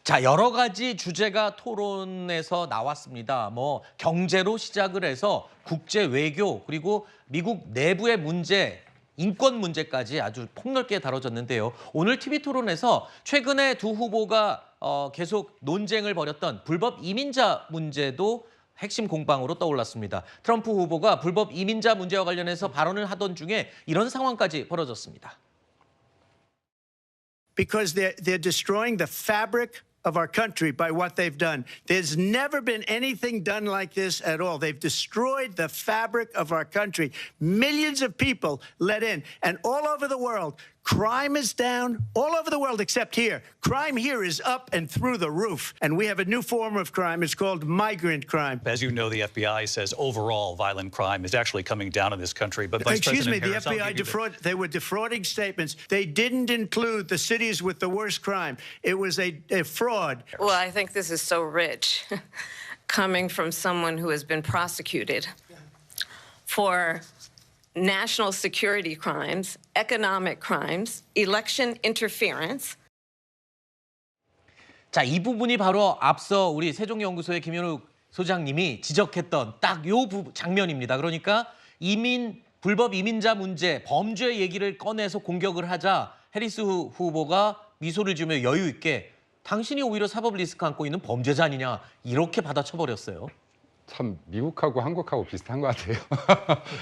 자, 여러 가지 주제가 토론에서 나왔습니다. 뭐 경제로 시작을 해서 국제 외교 그리고 미국 내부의 문제, 인권 문제까지 아주 폭넓게 다뤄졌는데요. 오늘 TV 토론에서 최근에 두 후보가 계속 논쟁을 벌였던 불법 이민자 문제도 핵심 공방으로 떠올랐습니다. 트럼프 후보가 불법 이민자 문제와 관련해서 발언을 하던 중에 이런 상황까지 벌어졌습니다. Because they're destroying the fabric of our country by what they've done. There's never been anything done like this at all. They've destroyed the fabric of our country. Millions of people let in, and all over the world, crime is down all over the world except here. Crime here is up and through the roof, and we have a new form of crime. It's called migrant crime. As you know, the FBI says overall violent crime is actually coming down in this country. But Vice Excuse me, President the Harris, FBI they were defrauding statements. They didn't include the cities with the worst crime. It was a fraud. Well, I think this is so rich, coming from someone who has been prosecuted for national security crimes, economic crimes, election interference. 자, 이 부분이 바로 앞서 우리 세종연구소의 김현욱 소장님이 지적했던 딱 요 장면입니다. 그러니까 불법 이민자 문제, 범죄 얘기를 꺼내서 공격을 하자 해리스 후보가 미소를 지으며 여유 있게 당신이 오히려 사법 리스크 안고 있는 범죄자 아니냐 이렇게 받아쳐버렸어요. 참 미국하고 한국하고 비슷한 것 같아요.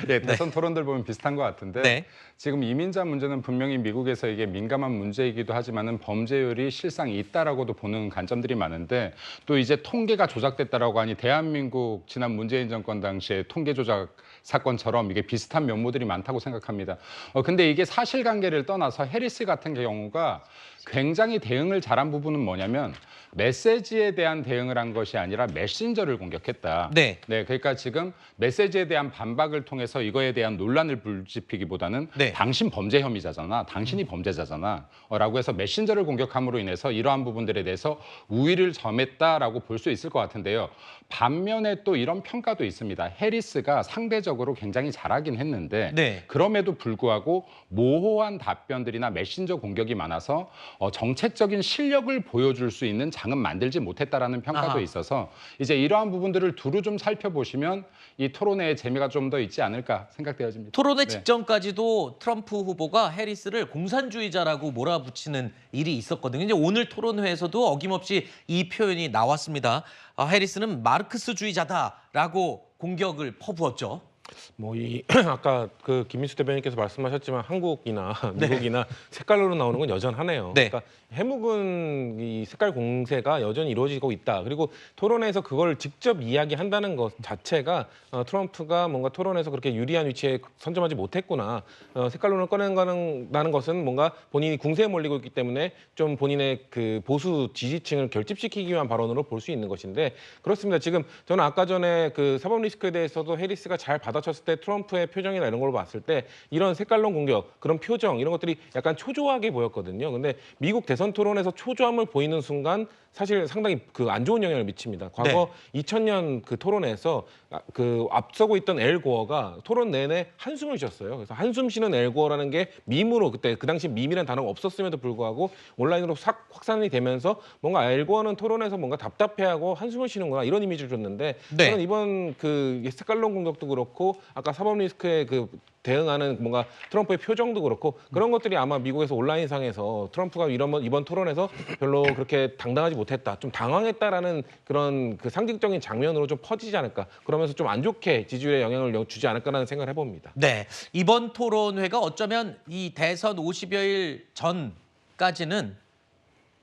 예, 대선 토론들 보면 비슷한 것 같은데 네. 지금 이민자 문제는 분명히 미국에서 이게 민감한 문제이기도 하지만은 범죄율이 실상 있다라고도 보는 관점들이 많은데 또 이제 통계가 조작됐다라고 하니 대한민국 지난 문재인 정권 당시에 통계 조작 사건처럼 이게 비슷한 면모들이 많다고 생각합니다. 근데 이게 사실관계를 떠나서 해리스 같은 경우가 굉장히 대응을 잘한 부분은 뭐냐면 메시지에 대한 대응을 한 것이 아니라 메신저를 공격했다. 네. 그러니까 지금 메시지에 대한 반박을 통해서 이거에 대한 논란을 불지피기보다는 네. 당신 범죄 혐의자잖아. 당신이 범죄자잖아. 라고 해서 메신저를 공격함으로 인해서 이러한 부분들에 대해서 우위를 점했다라고 볼 수 있을 것 같은데요. 반면에 또 이런 평가도 있습니다. 해리스가 상대적으로 굉장히 잘하긴 했는데 네. 그럼에도 불구하고 모호한 답변들이나 메신저 공격이 많아서 정책적인 실력을 보여줄 수 있는 장은 만들지 못했다라는 평가도 아하. 있어서 이제 이러한 부분들을 두루 좀 살펴보시면 이 토론회의 재미가 좀 더 있지 않을까 생각되어집니다. 토론회 네. 직전까지도 트럼프 후보가 해리스를 공산주의자라고 몰아붙이는 일이 있었거든요. 이제 오늘 토론회에서도 어김없이 이 표현이 나왔습니다. 해리스는 마르크스주의자다라고 공격을 퍼부었죠. 뭐 아까 그 김민수 대변인께서 말씀하셨지만 한국이나 미국이나 색깔로 나오는 건 여전하네요. 네. 그러니까 해묵은 이 색깔 공세가 여전히 이루어지고 있다. 그리고 토론에서 그걸 직접 이야기한다는 것 자체가 트럼프가 뭔가 토론에서 그렇게 유리한 위치에 선점하지 못했구나. 색깔론을 꺼낸다는 것은 뭔가 본인이 궁세에 몰리고 있기 때문에 좀 본인의 그 보수 지지층을 결집시키기 위한 발언으로 볼 수 있는 것인데 그렇습니다. 지금 저는 아까 전에 그 사법 리스크에 대해서도 해리스가 잘 받아쳤을 때 트럼프의 표정이나 이런 걸 봤을 때 이런 색깔론 공격, 그런 표정 이런 것들이 약간 초조하게 보였거든요. 근데 미국 대선 토론에서 초조함을 보이는 순간 사실 상당히 그 안 좋은 영향을 미칩니다. 과거 2000년 그 토론에서 그 앞서고 있던 엘 고어가 토론 내내 한숨을 쉬었어요. 그래서 한숨 쉬는 엘 고어라는 게 밈으로 그때 그 당시 밈이라는 단어가 없었음에도 불구하고 온라인으로 확산이 되면서 뭔가 엘 고어는 토론에서 뭔가 답답해하고 한숨을 쉬는구나 이런 이미지를 줬는데 네. 저는 이번 그 색깔론 공격도 그렇고 아까 사법 리스크에 그 대응하는 뭔가 트럼프의 표정도 그렇고 그런 것들이 아마 미국에서 온라인상에서 트럼프가 이번 토론에서 별로 그렇게 당당하지 못했다, 좀 당황했다라는 그런 그 상징적인 장면으로 좀 퍼지지 않을까. 그러면서 좀 안 좋게 지지율에 영향을 주지 않을까라는 생각을 해봅니다. 네, 이번 토론회가 어쩌면 이 대선 50여일 전까지는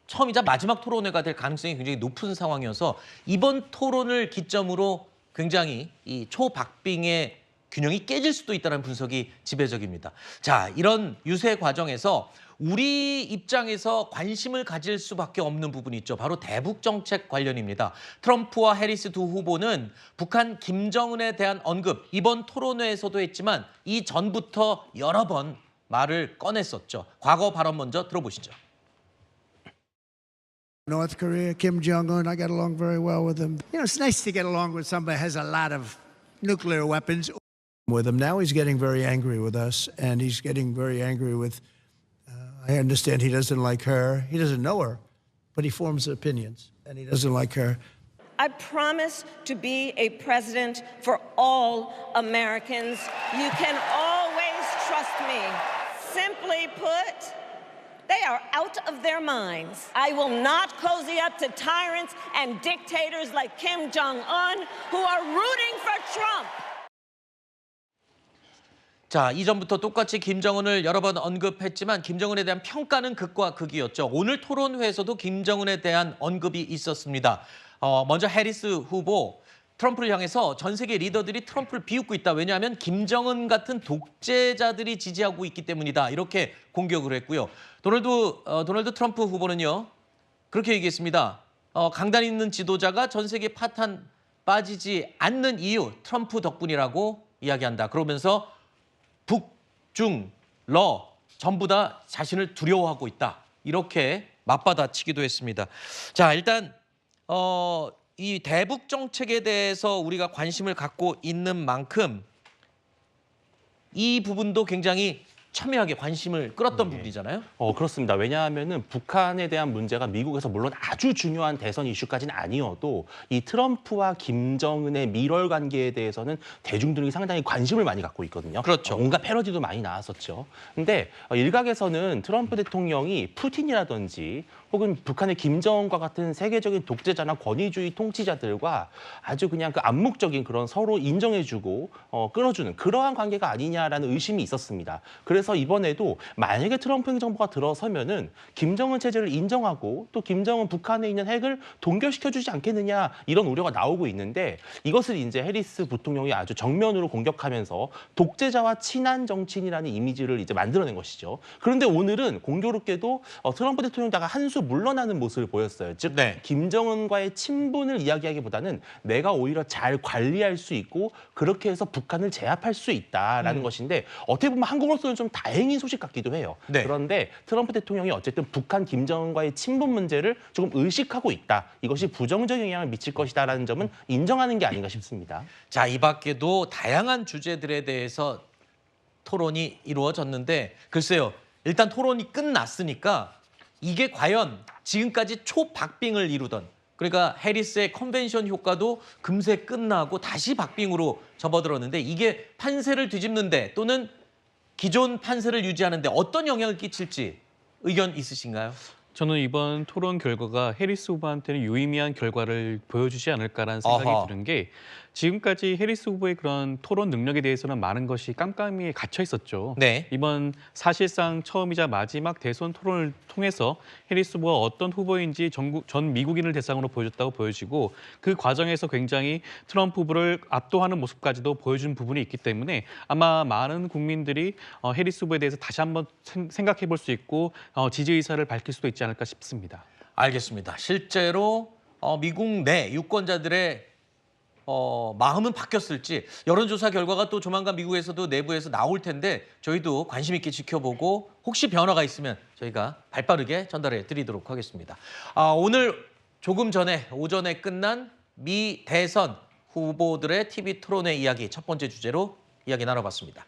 처음이자 마지막 토론회가 될 가능성이 굉장히 높은 상황이어서 이번 토론을 기점으로 굉장히 이 초박빙의 균형이 깨질 수도 있다는 분석이 지배적입니다. 자, 이런 유세 과정에서 우리 입장에서 관심을 가질 수밖에 없는 부분이 있죠. 바로 대북 정책 관련입니다. 트럼프와 해리스 두 후보는 북한 김정은에 대한 언급, 이번 토론회에서도 했지만 이전부터 여러 번 말을 꺼냈었죠. 과거 발언 먼저 들어보시죠. North Korea, Kim Jong-un, I got along very well with him. You know, it's nice to get along with somebody who has a lot of nuclear weapons. With him now, he's getting very angry with us, and he's getting very angry with. I understand he doesn't like her. He doesn't know her, but he forms opinions, and he doesn't like her. I promise to be a president for all Americans. You can always trust me. Simply put, they are out of their minds. I will not cozy up to tyrants and dictators like Kim Jong-un who are rooting for Trump. 자, 이전부터 똑같이 김정은을 여러 번 언급했지만 김정은에 대한 평가는 극과 극이었죠. 오늘 토론회에서도 김정은에 대한 언급이 있었습니다. 먼저 해리스 후보 트럼프를 향해서 전 세계 리더들이 트럼프를 비웃고 있다. 왜냐하면 김정은 같은 독재자들이 지지하고 있기 때문이다. 이렇게 공격을 했고요. 도널드 트럼프 후보는요. 그렇게 얘기했습니다. 강단 있는 지도자가 전 세계 파탄 빠지지 않는 이유 트럼프 덕분이라고 이야기한다. 그러면서 북, 중, 러 전부 다 자신을 두려워하고 있다. 이렇게 맞받아치기도 했습니다. 자, 일단 이 대북 정책에 대해서 우리가 관심을 갖고 있는 만큼 이 부분도 굉장히 첨예하게 관심을 끌었던 부분이잖아요. 그렇습니다. 왜냐하면은 북한에 대한 문제가 미국에서 물론 아주 중요한 대선 이슈까지는 아니어도 이 트럼프와 김정은의 밀월 관계에 대해서는 대중들이 상당히 관심을 많이 갖고 있거든요. 그렇죠. 온갖 패러디도 많이 나왔었죠. 근데 일각에서는 트럼프 대통령이 푸틴이라든지 혹은 북한의 김정은과 같은 세계적인 독재자나 권위주의 통치자들과 아주 그냥 그 암묵적인 그런 서로 인정해주고 끌어주는 그러한 관계가 아니냐라는 의심이 있었습니다. 그래서 이번에도 만약에 트럼프 행정부가 들어서면은 김정은 체제를 인정하고 또 김정은 북한에 있는 핵을 동결시켜주지 않겠느냐 이런 우려가 나오고 있는데 이것을 이제 해리스 부통령이 아주 정면으로 공격하면서 독재자와 친한 정치인이라는 이미지를 이제 만들어낸 것이죠. 그런데 오늘은 공교롭게도 트럼프 대통령자가 한 수 물러나는 모습을 보였어요. 즉 네. 김정은과의 친분을 이야기하기보다는 내가 오히려 잘 관리할 수 있고 그렇게 해서 북한을 제압할 수 있다라는 것인데 어떻게 보면 한국으로서는 좀 다행인 소식 같기도 해요. 네. 그런데 트럼프 대통령이 어쨌든 북한 김정은과의 친분 문제를 조금 의식하고 있다. 이것이 부정적인 영향을 미칠 것이다라는 점은 인정하는 게 아닌가 싶습니다. 자, 이 밖에도 다양한 주제들에 대해서 토론이 이루어졌는데 글쎄요. 일단 토론이 끝났으니까 이게 과연 지금까지 초박빙을 이루던 그러니까 해리스의 컨벤션 효과도 금세 끝나고 다시 박빙으로 접어들었는데 이게 판세를 뒤집는데 또는 기존 판세를 유지하는데 어떤 영향을 끼칠지 의견 있으신가요? 저는 이번 토론 결과가 해리스 후보한테는 유의미한 결과를 보여주지 않을까라는 생각이 어허. 드는 게 지금까지 해리스 후보의 그런 토론 능력에 대해서는 많은 것이 깜깜이에 갇혀 있었죠. 네. 이번 사실상 처음이자 마지막 대선 토론을 통해서 해리스 후보가 어떤 후보인지 전 미국인을 대상으로 보여줬다고 보여지고 그 과정에서 굉장히 트럼프 후보를 압도하는 모습까지도 보여준 부분이 있기 때문에 아마 많은 국민들이 해리스 후보에 대해서 다시 한번 생각해 볼 수 있고 지지 의사를 밝힐 수도 있지 않을까 싶습니다. 알겠습니다. 실제로 미국 내 유권자들의 마음은 바뀌었을지 여론조사 결과가 또 조만간 미국에서도 내부에서 나올 텐데 저희도 관심 있게 지켜보고 혹시 변화가 있으면 저희가 발빠르게 전달해 드리도록 하겠습니다. 오늘 조금 전에 오전에 끝난 미 대선 후보들의 TV 토론회 이야기 첫 번째 주제로 이야기 나눠봤습니다.